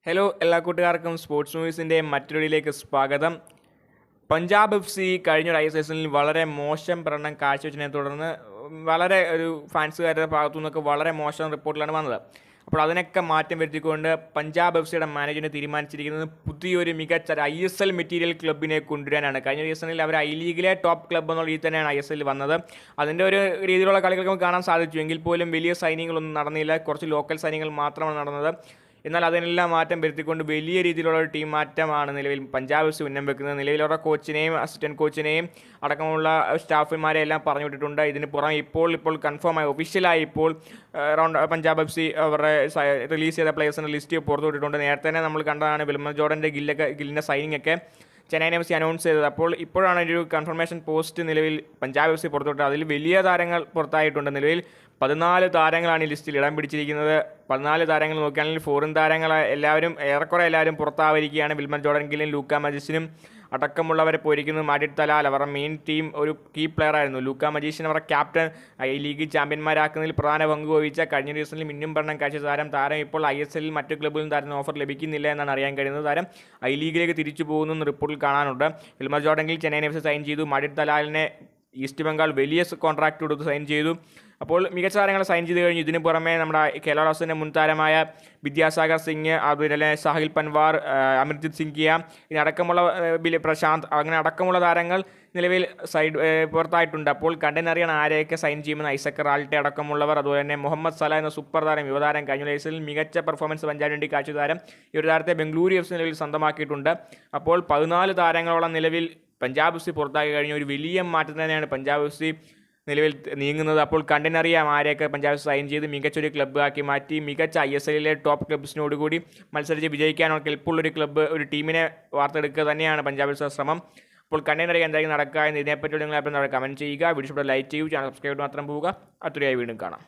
Hello എല്ലാ കൂട്ടുകാർക്കും sports ന്യൂസിൻ്റെ മറ്റൊരു വീഡിയോയിലേക്ക് സ്വാഗതം. പഞ്ചാബ് എഫ് സി കഴിഞ്ഞ ISL വളരെ മോശം പ്രകടനം കാഴ്ചവെച്ചതിനെ തുടർന്ന് വളരെ ഫാൻസുകാരുടെ ഭാഗത്തു നിന്നൊക്കെ വളരെ മോശം റിപ്പോർട്ടിലാണ് വന്നത്. അപ്പോൾ അതിനൊക്കെ മാറ്റം വരുത്തിക്കൊണ്ട് പഞ്ചാബ് എഫ് സിയുടെ മാനേജ്മെൻറ്റ് തീരുമാനിച്ചിരിക്കുന്നത് പുതിയൊരു മികച്ച ISL മെറ്റീരിയൽ ക്ലബിനെ കൊണ്ടുവരാനാണ്. കഴിഞ്ഞ സീസണിൽ അവർ ലീഗിലെ ടോപ്പ് ക്ലബ്ബ് എന്നുള്ള രീതിയിൽ തന്നെയാണ് ISL വന്നത്. അതിൻ്റെ ഒരു രീതിയിലുള്ള കളികൾ നമുക്ക് കാണാൻ സാധിച്ചു. എങ്കിൽ പോലും വലിയ സൈനിങ്ങളൊന്നും നടന്നില്ല. കുറച്ച് ലോക്കൽ സൈനികൾ മാത്രമാണ് നടന്നത്. എന്നാൽ അതിനെല്ലാം മാറ്റം വരുത്തിക്കൊണ്ട് വലിയ രീതിയിലുള്ള ഒരു ടീം മാറ്റമാണ് നിലവിൽ പഞ്ചാബ് എഫ് സി ഉന്നം വെക്കുന്നത്. നിലവിലുള്ള കോച്ചിനെയും അസിസ്റ്റൻറ്റ് കോച്ചിനെയും അടക്കമുള്ള സ്റ്റാഫുമാരെ എല്ലാം പറഞ്ഞു വിട്ടിട്ടുണ്ട്. ഇതിന് പുറമെ ഇപ്പോൾ കൺഫേമായി ഒഫീഷ്യലായി ഇപ്പോൾ പഞ്ചാബ് എഫ് സി അവരുടെ റിലീസ് ചെയ്ത പ്ലേയേഴ്സിൻ്റെ ലിസ്റ്റ് പുറത്തു വിട്ടിട്ടുണ്ട്. നേരത്തെ തന്നെ നമ്മൾ കണ്ടതാണ് വിൽമർ ജോർഡൻ്റെ ഗില്ലിൻ്റെ സൈനിങ് ഒക്കെ ചെന്നൈ എഫ് സി അനൗൺസ് ചെയ്തത്. ഇപ്പോഴാണ് ഒരു കൺഫർമേഷൻ പോസ്റ്റ് നിലവിൽ പഞ്ചാബ് എഫ് സി പുറത്തുവിട്ടത്. അതിൽ വലിയ താരങ്ങൾ പുറത്തായിട്ടുണ്ട്. നിലവിൽ 14 താരങ്ങളാണ് ഈ ലിസ്റ്റിൽ ഇടം പിടിച്ചിരിക്കുന്നത്. 14 താരങ്ങൾ നോക്കുകയാണെങ്കിൽ ഫോറിൻ താരങ്ങൾ ഏറെക്കുറെ എല്ലാവരും പുറത്തായിരിക്കുകയാണ്. വിൽമർ ജോർഡൻ ഗില്ലും ലൂക്ക മജീഷ്യനും അടക്കമുള്ളവരെ പോയിരിക്കുന്നത്. മാഡിഡ് തലാൽ അവരുടെ മെയിൻ ടീം ഒരു കീ പ്ലെയർ ആയിരുന്നു. ലൂക്ക മജീഷ്യൻ അവരുടെ ക്യാപ്റ്റൻ, ഈ ലീഗ് ചാമ്പ്യന്മാരാക്കുന്നതിൽ പ്രധാന പങ്ക് വഹിച്ച കഴിഞ്ഞ സീസണിൽ മിന്നും പഠനം കാഴ്ച താരം ഇപ്പോൾ ISL മറ്റു ക്ലബ്ബുകളിൽ താരം ഓഫർ ലഭിക്കുന്നില്ല എന്നാണ് അറിയാൻ കഴിയുന്നത്. താരം ലീഗിലേക്ക് തിരിച്ചു പോകുന്നു റിപ്പോർട്ടിൽ കാണാനുണ്ട്. Wilmar Jordan Gill Chennai F C sign ചെയ്തു. മാഡിഡ് തലാലിനെ ഈസ്റ്റ് ബംഗാൾ വലിയ കോൺട്രാക്ട് കൊടുത്ത് സൈൻ ചെയ്തു. അപ്പോൾ മികച്ച താരങ്ങൾ സൈൻ ചെയ്ത് കഴിഞ്ഞു. ഇതിന് പുറമെ നമ്മുടെ കേരള ബ്ലാസ്റ്റേഴ്സിൻ്റെ മുൻ താരമായ വിദ്യാസാഗർ സിംഗ്, അതുപോലെ സാഹിൽ പൻവാർ, അമർജിത് സിംഗിയ, ഇതിനടക്കമുള്ള പ്രശാന്ത്, അങ്ങനെ അടക്കമുള്ള താരങ്ങൾ നിലവിൽ പുറത്തായിട്ടുണ്ട്. അപ്പോൾ കണ്ടനറിയാണ് ആരെയൊക്കെ സൈൻ ചെയ്യുമെന്ന്. ഐസക് റാൾട്ടെ അടക്കമുള്ളവർ, അതുപോലെ തന്നെ മുഹമ്മദ് സല എന്ന സൂപ്പർ താരം, യുവതാരം, കഴിഞ്ഞ സീസണിൽ മികച്ച പെർഫോമൻസ് പഞ്ചാബിന് വേണ്ടി കാഴ്ച താരം. ഈ ഒരു താരത്തെ ബംഗളൂരു എഫ് സി നിലവിൽ സ്വന്തമാക്കിയിട്ടുണ്ട്. അപ്പോൾ 14 താരങ്ങളോളം നിലവിൽ പഞ്ചാബ് എഫ് സി പുറത്താക്കി കഴിഞ്ഞ ഒരു വലിയ മാറ്റം തന്നെയാണ് പഞ്ചാബ് എഫ് സി നിലവിൽ നീങ്ങുന്നത്. അപ്പോൾ കണ്ടനറിയാം ആരെയൊക്കെ പഞ്ചാബ് സൈൻ ചെയ്ത് മികച്ചൊരു ക്ലബ്ബ് ആക്കി മാറ്റി മികച്ച ISL ടോപ്പ് ക്ലബ്സിനോടുകൂടി മത്സരിച്ച് വിജയിക്കാനുള്ള കെൽപ്പുള്ളൊരു ക്ലബ്ബ്, ഒരു ടീമിനെ വാർത്തെടുക്കുക തന്നെയാണ് പഞ്ചാബ് എഫ് ശ്രമം. അപ്പോൾ കണ്ടനറിയാൻ എന്തായാലും നടക്കുക എന്ന് ഇതിനെപ്പറ്റി നിങ്ങൾ കമൻറ്റ് ചെയ്യുക. വീഡിയോ ലൈക്ക് ചെയ്യൂ, ചാനൽ സബ്സ്ക്രൈബ് മാത്രം പോവുക. അടുത്തൊരു വീണ്ടും കാണാം.